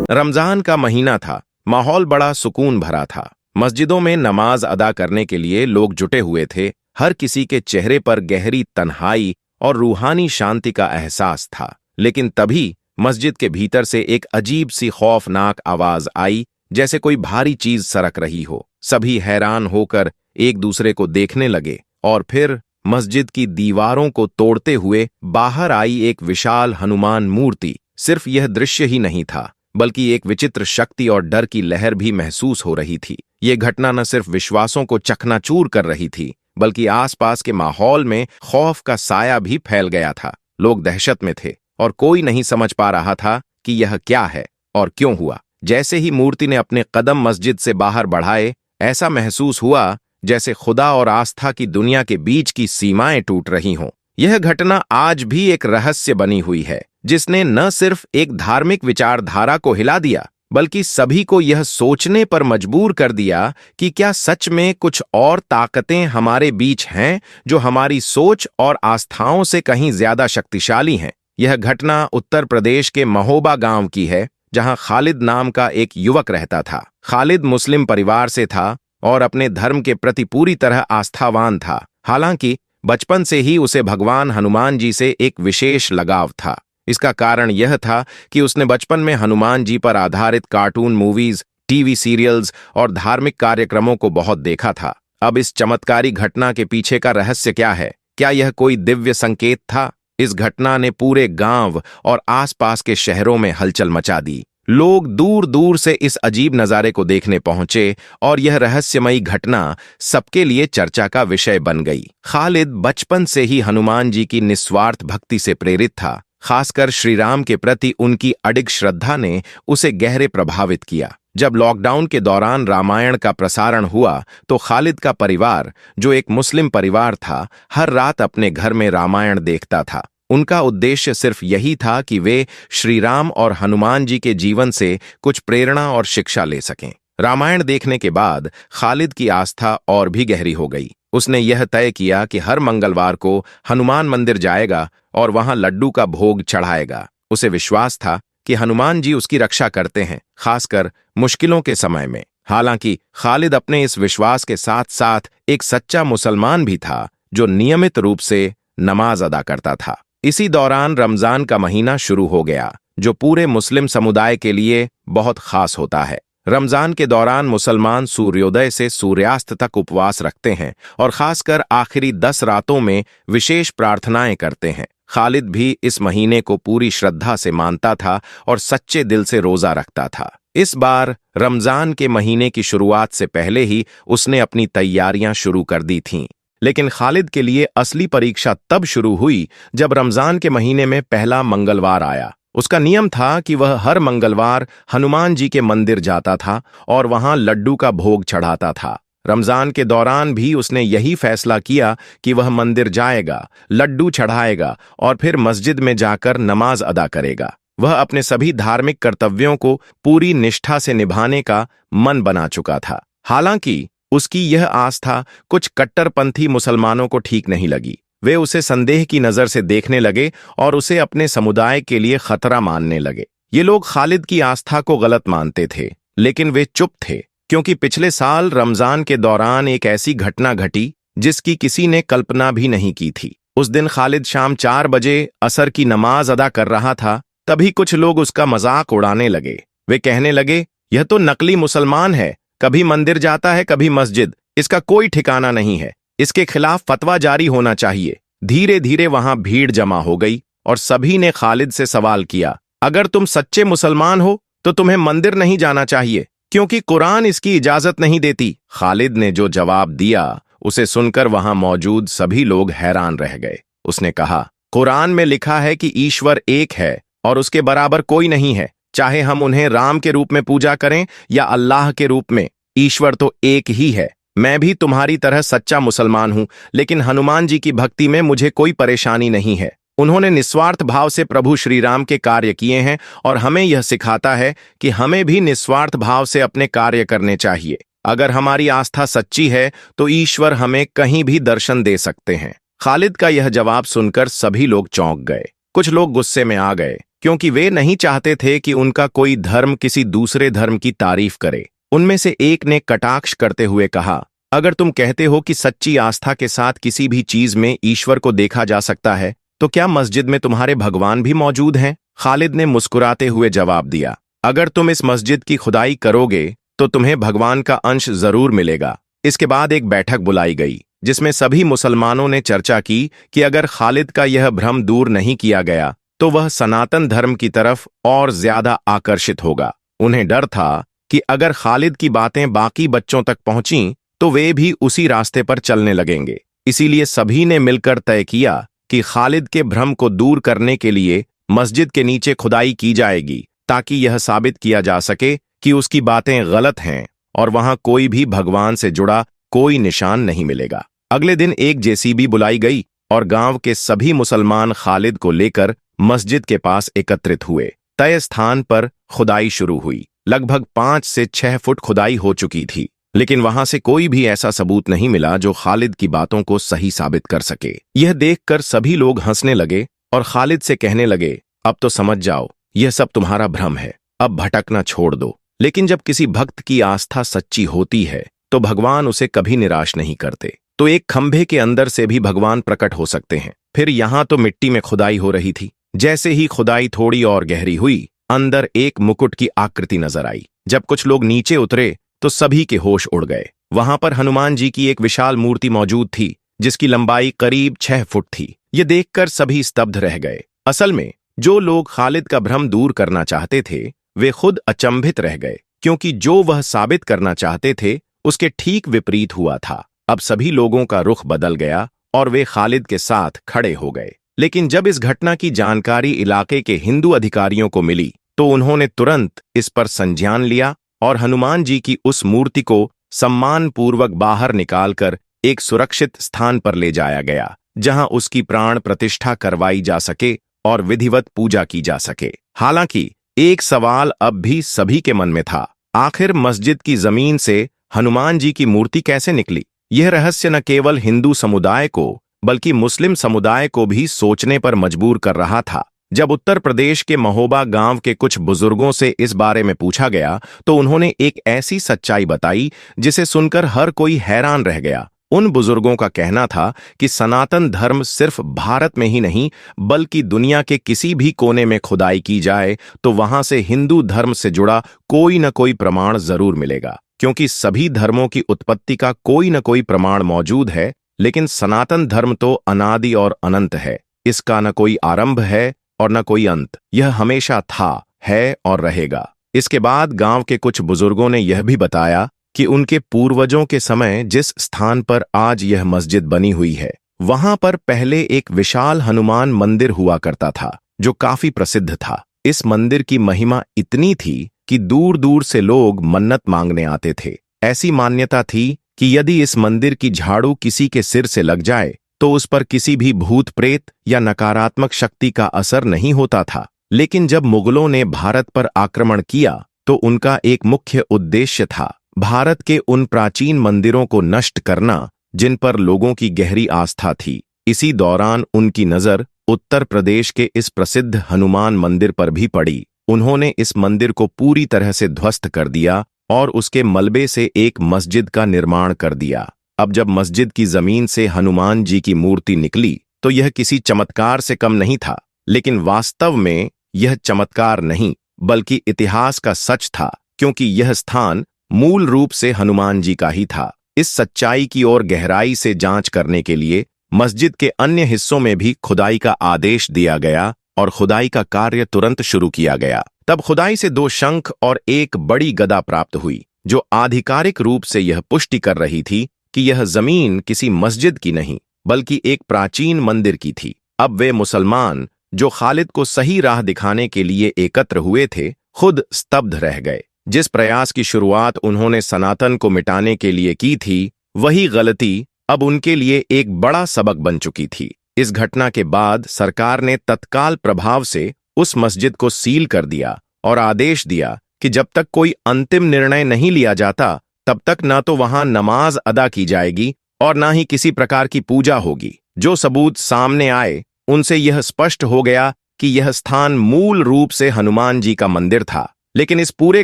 रमजान का महीना था। माहौल बड़ा सुकून भरा था। मस्जिदों में नमाज अदा करने के लिए लोग जुटे हुए थे। हर किसी के चेहरे पर गहरी तन्हाई और रूहानी शांति का एहसास था। लेकिन तभी मस्जिद के भीतर से एक अजीब सी खौफनाक आवाज आई, जैसे कोई भारी चीज सरक रही हो। सभी हैरान होकर एक दूसरे को देखने लगे और फिर मस्जिद की दीवारों को तोड़ते हुए बाहर आई एक विशाल हनुमान मूर्ति। सिर्फ यह दृश्य ही नहीं था, बल्कि एक विचित्र शक्ति और डर की लहर भी महसूस हो रही थी। ये घटना न सिर्फ विश्वासों को चकनाचूर कर रही थी, बल्कि आसपास के माहौल में खौफ का साया भी फैल गया था। लोग दहशत में थे और कोई नहीं समझ पा रहा था कि यह क्या है और क्यों हुआ। जैसे ही मूर्ति ने अपने कदम मस्जिद से बाहर बढ़ाए, ऐसा महसूस हुआ जैसे खुदा और आस्था की दुनिया के बीच की सीमाएं टूट रही हों। यह घटना आज भी एक रहस्य बनी हुई है, जिसने न सिर्फ एक धार्मिक विचारधारा को हिला दिया, बल्कि सभी को यह सोचने पर मजबूर कर दिया कि क्या सच में कुछ और ताकतें हमारे बीच हैं जो हमारी सोच और आस्थाओं से कहीं ज्यादा शक्तिशाली हैं। यह घटना उत्तर प्रदेश के महोबा गांव की है, जहां खालिद नाम का एक युवक रहता था। खालिद मुस्लिम परिवार से था और अपने धर्म के प्रति पूरी तरह आस्थावान था। हालांकि बचपन से ही उसे भगवान हनुमान जी से एक विशेष लगाव था। इसका कारण यह था कि उसने बचपन में हनुमान जी पर आधारित कार्टून मूवीज, टीवी सीरियल्स और धार्मिक कार्यक्रमों को बहुत देखा था। अब इस चमत्कारी घटना के पीछे का रहस्य क्या है? क्या यह कोई दिव्य संकेत था? इस घटना ने पूरे गांव और आसपास के शहरों में हलचल मचा दी। लोग दूर दूर से इस अजीब नजारे को देखने पहुंचे और यह रहस्यमयी घटना सबके लिए चर्चा का विषय बन गई। खालिद बचपन से ही हनुमान जी की निस्वार्थ भक्ति से प्रेरित था। खासकर श्री राम के प्रति उनकी अडिग श्रद्धा ने उसे गहरे प्रभावित किया। जब लॉकडाउन के दौरान रामायण का प्रसारण हुआ, तो खालिद का परिवार, जो एक मुस्लिम परिवार था, हर रात अपने घर में रामायण देखता था। उनका उद्देश्य सिर्फ यही था कि वे श्री राम और हनुमान जी के जीवन से कुछ प्रेरणा और शिक्षा ले सकें। रामायण देखने के बाद खालिद की आस्था और भी गहरी हो गई। उसने यह तय किया कि हर मंगलवार को हनुमान मंदिर जाएगा और वहां लड्डू का भोग चढ़ाएगा। उसे विश्वास था कि हनुमान जी उसकी रक्षा करते हैं, खासकर मुश्किलों के समय में। हालांकि खालिद अपने इस विश्वास के साथ साथ एक सच्चा मुसलमान भी था, जो नियमित रूप से नमाज अदा करता था। इसी दौरान रमजान का महीना शुरू हो गया, जो पूरे मुस्लिम समुदाय के लिए बहुत खास होता है। रमजान के दौरान मुसलमान सूर्योदय से सूर्यास्त तक उपवास रखते हैं और खासकर आखिरी 10 रातों में विशेष प्रार्थनाएं करते हैं। खालिद भी इस महीने को पूरी श्रद्धा से मानता था और सच्चे दिल से रोजा रखता था। इस बार रमजान के महीने की शुरुआत से पहले ही उसने अपनी तैयारियां शुरू कर दी थीं। लेकिन खालिद के लिए असली परीक्षा तब शुरू हुई जब रमजान के महीने में पहला मंगलवार आया। उसका नियम था कि वह हर मंगलवार हनुमान जी के मंदिर जाता था और वहां लड्डू का भोग चढ़ाता था। रमजान के दौरान भी उसने यही फैसला किया कि वह मंदिर जाएगा, लड्डू चढ़ाएगा और फिर मस्जिद में जाकर नमाज अदा करेगा। वह अपने सभी धार्मिक कर्तव्यों को पूरी निष्ठा से निभाने का मन बना चुका था। हालांकि उसकी यह आस्था कुछ कट्टरपंथी मुसलमानों को ठीक नहीं लगी। वे उसे संदेह की नजर से देखने लगे और उसे अपने समुदाय के लिए खतरा मानने लगे। ये लोग खालिद की आस्था को गलत मानते थे, लेकिन वे चुप थे, क्योंकि पिछले साल रमजान के दौरान एक ऐसी घटना घटी जिसकी किसी ने कल्पना भी नहीं की थी। उस दिन खालिद शाम 4 बजे असर की नमाज अदा कर रहा था। तभी कुछ लोग उसका मजाक उड़ाने लगे। वे कहने लगे, यह तो नकली मुसलमान है, कभी मंदिर जाता है, कभी मस्जिद, इसका कोई ठिकाना नहीं है, इसके खिलाफ फतवा जारी होना चाहिए। धीरे धीरे वहां भीड़ जमा हो गई और सभी ने खालिद से सवाल किया, अगर तुम सच्चे मुसलमान हो तो तुम्हें मंदिर नहीं जाना चाहिए, क्योंकि कुरान इसकी इजाजत नहीं देती। खालिद ने जो जवाब दिया, उसे सुनकर वहां मौजूद सभी लोग हैरान रह गए। उसने कहा, कुरान में लिखा है कि ईश्वर एक है और उसके बराबर कोई नहीं है, चाहे हम उन्हें राम के रूप में पूजा करें या अल्लाह के रूप में, ईश्वर तो एक ही है। मैं भी तुम्हारी तरह सच्चा मुसलमान हूं, लेकिन हनुमान जी की भक्ति में मुझे कोई परेशानी नहीं है। उन्होंने निस्वार्थ भाव से प्रभु श्री राम के कार्य किए हैं और हमें यह सिखाता है कि हमें भी निस्वार्थ भाव से अपने कार्य करने चाहिए। अगर हमारी आस्था सच्ची है तो ईश्वर हमें कहीं भी दर्शन दे सकते हैं। खालिद का यह जवाब सुनकर सभी लोग चौंक गए। कुछ लोग गुस्से में आ गए क्योंकि वे नहीं चाहते थे कि उनका कोई धर्म किसी दूसरे धर्म की तारीफ करे। उनमें से एक ने कटाक्ष करते हुए कहा, अगर तुम कहते हो कि सच्ची आस्था के साथ किसी भी चीज में ईश्वर को देखा जा सकता है, तो क्या मस्जिद में तुम्हारे भगवान भी मौजूद हैं? खालिद ने मुस्कुराते हुए जवाब दिया, अगर तुम इस मस्जिद की खुदाई करोगे तो तुम्हें भगवान का अंश जरूर मिलेगा। इसके बाद एक बैठक बुलाई गई जिसमें सभी मुसलमानों ने चर्चा की कि अगर खालिद का यह भ्रम दूर नहीं किया गया तो वह सनातन धर्म की तरफ और ज्यादा आकर्षित होगा। उन्हें डर था कि अगर खालिद की बातें बाकी बच्चों तक पहुंची तो वे भी उसी रास्ते पर चलने लगेंगे। इसीलिए सभी ने मिलकर तय किया कि खालिद के भ्रम को दूर करने के लिए मस्जिद के नीचे खुदाई की जाएगी, ताकि यह साबित किया जा सके कि उसकी बातें गलत हैं और वहां कोई भी भगवान से जुड़ा कोई निशान नहीं मिलेगा। अगले दिन एक जेसीबी बुलाई गई और गांव के सभी मुसलमान खालिद को लेकर मस्जिद के पास एकत्रित हुए। तय स्थान पर खुदाई शुरू हुई। लगभग 5 से 6 फुट खुदाई हो चुकी थी, लेकिन वहां से कोई भी ऐसा सबूत नहीं मिला जो खालिद की बातों को सही साबित कर सके। यह देखकर सभी लोग हंसने लगे और खालिद से कहने लगे, अब तो समझ जाओ यह सब तुम्हारा भ्रम है, अब भटकना छोड़ दो। लेकिन जब किसी भक्त की आस्था सच्ची होती है तो भगवान उसे कभी निराश नहीं करते। तो एक खंभे के अंदर से भी भगवान प्रकट हो सकते हैं। फिर यहां तो मिट्टी में खुदाई हो रही थी। जैसे ही खुदाई थोड़ी और गहरी हुई, अंदर एक मुकुट की आकृति नजर आई। जब कुछ लोग नीचे उतरे तो सभी के होश उड़ गए। वहां पर हनुमान जी की एक विशाल मूर्ति मौजूद थी जिसकी लंबाई करीब 6 फुट थी। ये देखकर सभी स्तब्ध रह गए। असल में जो लोग खालिद का भ्रम दूर करना चाहते थे वे खुद अचंभित रह गए, क्योंकि जो वह साबित करना चाहते थे उसके ठीक विपरीत हुआ था। अब सभी लोगों का रुख बदल गया और वे खालिद के साथ खड़े हो गए। लेकिन जब इस घटना की जानकारी इलाके के हिंदू अधिकारियों को मिली तो उन्होंने तुरंत इस पर संज्ञान लिया और हनुमान जी की उस मूर्ति को सम्मानपूर्वक बाहर निकालकर एक सुरक्षित स्थान पर ले जाया गया, जहां उसकी प्राण प्रतिष्ठा करवाई जा सके और विधिवत पूजा की जा सके। हालांकि एक सवाल अब भी सभी के मन में था, आखिर मस्जिद की जमीन से हनुमान जी की मूर्ति कैसे निकली? यह रहस्य न केवल हिंदू समुदाय को बल्कि मुस्लिम समुदाय को भी सोचने पर मजबूर कर रहा था। जब उत्तर प्रदेश के महोबा गांव के कुछ बुजुर्गों से इस बारे में पूछा गया तो उन्होंने एक ऐसी सच्चाई बताई जिसे सुनकर हर कोई हैरान रह गया। उन बुजुर्गों का कहना था कि सनातन धर्म सिर्फ भारत में ही नहीं बल्कि दुनिया के किसी भी कोने में खुदाई की जाए तो वहां से हिंदू धर्म से जुड़ा कोई न कोई प्रमाण जरूर मिलेगा। क्योंकि सभी धर्मों की उत्पत्ति का कोई न कोई प्रमाण मौजूद है, लेकिन सनातन धर्म तो अनादि और अनंत है। इसका न कोई आरंभ है और न कोई अंत। यह हमेशा था, है और रहेगा। इसके बाद गांव के कुछ बुजुर्गों ने यह भी बताया कि उनके पूर्वजों के समय जिस स्थान पर आज यह मस्जिद बनी हुई है, वहां पर पहले एक विशाल हनुमान मंदिर हुआ करता था जो काफी प्रसिद्ध था। इस मंदिर की महिमा इतनी थी कि दूर दूर से लोग मन्नत मांगने आते थे। ऐसी मान्यता थी कि यदि इस मंदिर की झाड़ू किसी के सिर से लग जाए तो उस पर किसी भी भूत प्रेत या नकारात्मक शक्ति का असर नहीं होता था। लेकिन जब मुगलों ने भारत पर आक्रमण किया तो उनका एक मुख्य उद्देश्य था भारत के उन प्राचीन मंदिरों को नष्ट करना जिन पर लोगों की गहरी आस्था थी। इसी दौरान उनकी नजर उत्तर प्रदेश के इस प्रसिद्ध हनुमान मंदिर पर भी पड़ी। उन्होंने इस मंदिर को पूरी तरह से ध्वस्त कर दिया और उसके मलबे से एक मस्जिद का निर्माण कर दिया। अब जब मस्जिद की जमीन से हनुमान जी की मूर्ति निकली तो यह किसी चमत्कार से कम नहीं था, लेकिन वास्तव में यह चमत्कार नहीं बल्कि इतिहास का सच था, क्योंकि यह स्थान मूल रूप से हनुमान जी का ही था। इस सच्चाई की ओर गहराई से जांच करने के लिए मस्जिद के अन्य हिस्सों में भी खुदाई का आदेश दिया गया और खुदाई का कार्य तुरंत शुरू किया गया। तब खुदाई से 2 शंख और एक बड़ी गदा प्राप्त हुई जो आधिकारिक रूप से यह पुष्टि कर रही थी कि यह जमीन किसी मस्जिद की नहीं बल्कि एक प्राचीन मंदिर की थी। अब वे मुसलमान जो खालिद को सही राह दिखाने के लिए एकत्र हुए थे खुद स्तब्ध रह गए। जिस प्रयास की शुरुआत उन्होंने सनातन को मिटाने के लिए की थी, वही गलती अब उनके लिए एक बड़ा सबक बन चुकी थी। इस घटना के बाद सरकार ने तत्काल प्रभाव से उस मस्जिद को सील कर दिया और आदेश दिया कि जब तक कोई अंतिम निर्णय नहीं लिया जाता तब तक न तो वहां नमाज अदा की जाएगी और न ही किसी प्रकार की पूजा होगी। जो सबूत सामने आए उनसे यह स्पष्ट हो गया कि यह स्थान मूल रूप से हनुमान जी का मंदिर था। लेकिन इस पूरे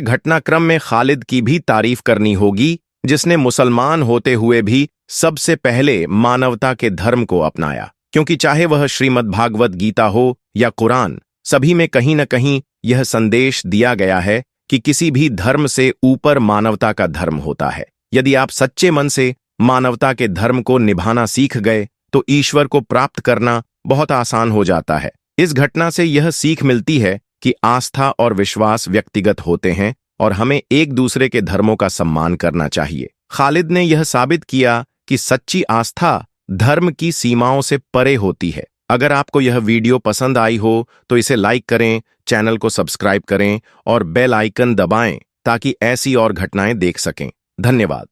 घटनाक्रम में खालिद की भी तारीफ करनी होगी, जिसने मुसलमान होते हुए भी सबसे पहले मानवता के धर्म को अपनाया। क्योंकि चाहे वह श्रीमद् भागवत गीता हो या कुरान, सभी में कहीं न कहीं यह संदेश दिया गया है कि किसी भी धर्म से ऊपर मानवता का धर्म होता है। यदि आप सच्चे मन से मानवता के धर्म को निभाना सीख गए तो ईश्वर को प्राप्त करना बहुत आसान हो जाता है। इस घटना से यह सीख मिलती है कि आस्था और विश्वास व्यक्तिगत होते हैं और हमें एक दूसरे के धर्मों का सम्मान करना चाहिए। खालिद ने यह साबित किया कि सच्ची आस्था धर्म की सीमाओं से परे होती है। अगर आपको यह वीडियो पसंद आई हो तो इसे लाइक करें, चैनल को सब्सक्राइब करें और बेल आइकन दबाएं ताकि ऐसी और घटनाएं देख सकें। धन्यवाद।